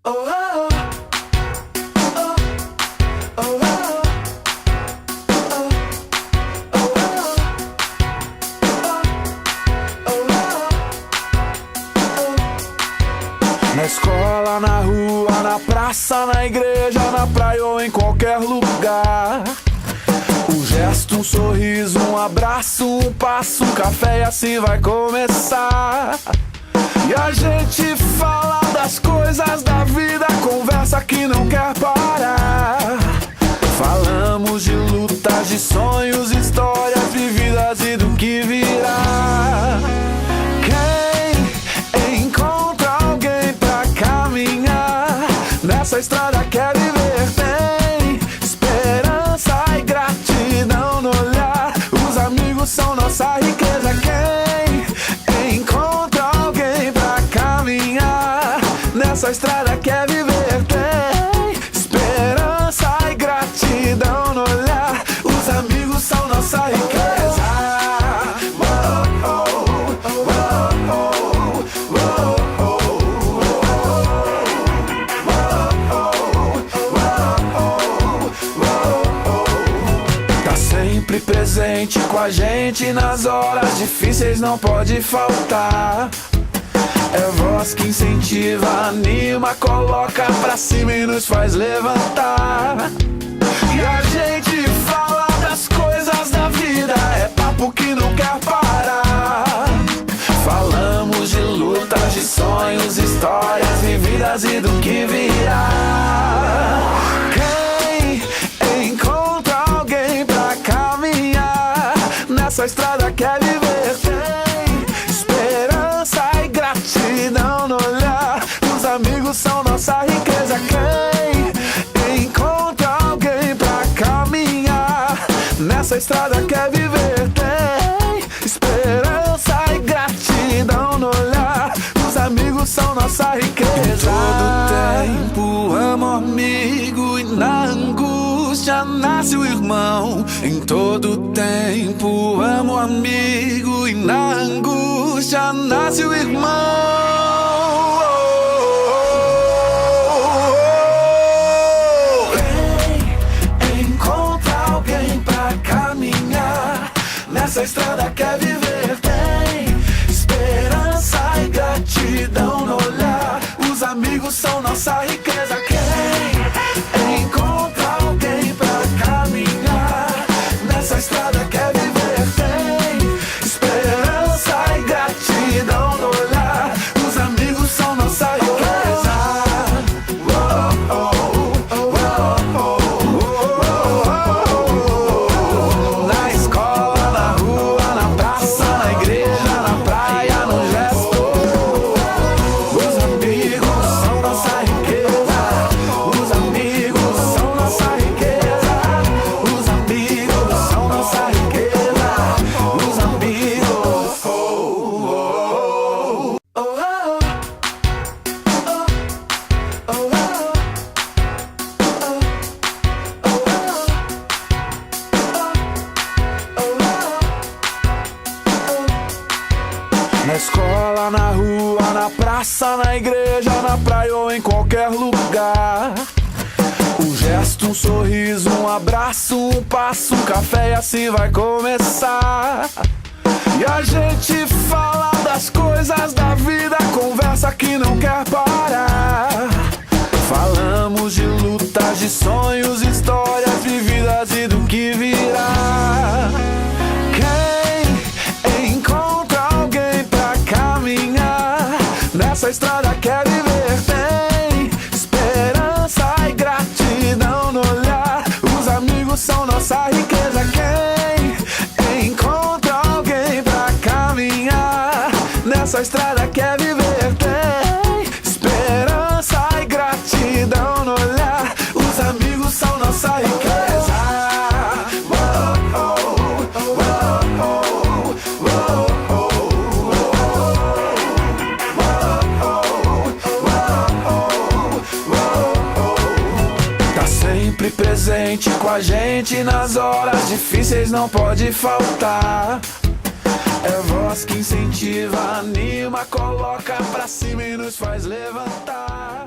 Na escola, na rua, na praça, na igreja, na praia ou em qualquer lugar. Um gesto, um sorriso, um abraço, um passo, um café e assim vai começar. E a gente fala das coisas da vida, conversa que não quer parar. Falamos de lutas, de sonhos, histórias vividas e do que virá. Quem encontra alguém pra caminhar nessa estrada quer viver, tem esperança e gratidão no olhar. Os amigos são nossa riqueza. Quem encontra alguém pra caminhar nessa estrada quer viver, tem esperança e gratidão no olhar. Os amigos são nossa riqueza. Sempre presente com a gente nas horas difíceis, não pode faltar. É voz que incentiva, anima, coloca pra cima e nos faz levantar. E a gente fala das coisas da vida, é papo que não quer parar. Falamos de lutas, de sonhos, histórias vividas e do que virá. Essa estrada quer viver, tem esperança e gratidão no olhar. Os amigos são nossa riqueza. Quem encontra alguém pra caminhar nessa estrada quer viver, tem esperança e gratidão no olhar. Os amigos são nossa riqueza. Em todo tempo amo amigo e na angústia nasce o irmão. Em todo tempo amo amigo e na angústia nasce o irmão. Quem encontra alguém pra caminhar nessa estrada quer viver, tem esperança e gratidão no olhar. Os amigos são nossa riqueza. Quem encontra alguém pra caminhar nessa estrada quer viver, tem esperança e gratidão no olhar. Os amigos são nossa riqueza. Na escola, na rua, na praça, na igreja, na praia, no gesto. Os amigos são nossa riqueza. Os amigos são nossa riqueza. Os amigos são nossa riqueza. Os amigos. Na escola, na rua, na praça, na igreja, na praia ou em qualquer lugar. Um gesto, um sorriso, um abraço, um passo, um café e assim vai começar. E a gente fala das coisas da vida, conversa que não quer parar. Falamos de lutas, de sonhos, histórias vividas e do que virá. Quem encontra alguém pra caminhar nessa estrada quer viver, tem esperança e gratidão no olhar. Os amigos são nossa riqueza. Quem encontra alguém pra caminhar nessa estrada quer viver, tem esperança e gratidão no olhar. Os amigos são nossa riqueza. Sempre presente com a gente nas horas difíceis, não pode faltar. É voz que incentiva, anima, coloca pra cima e nos faz levantar.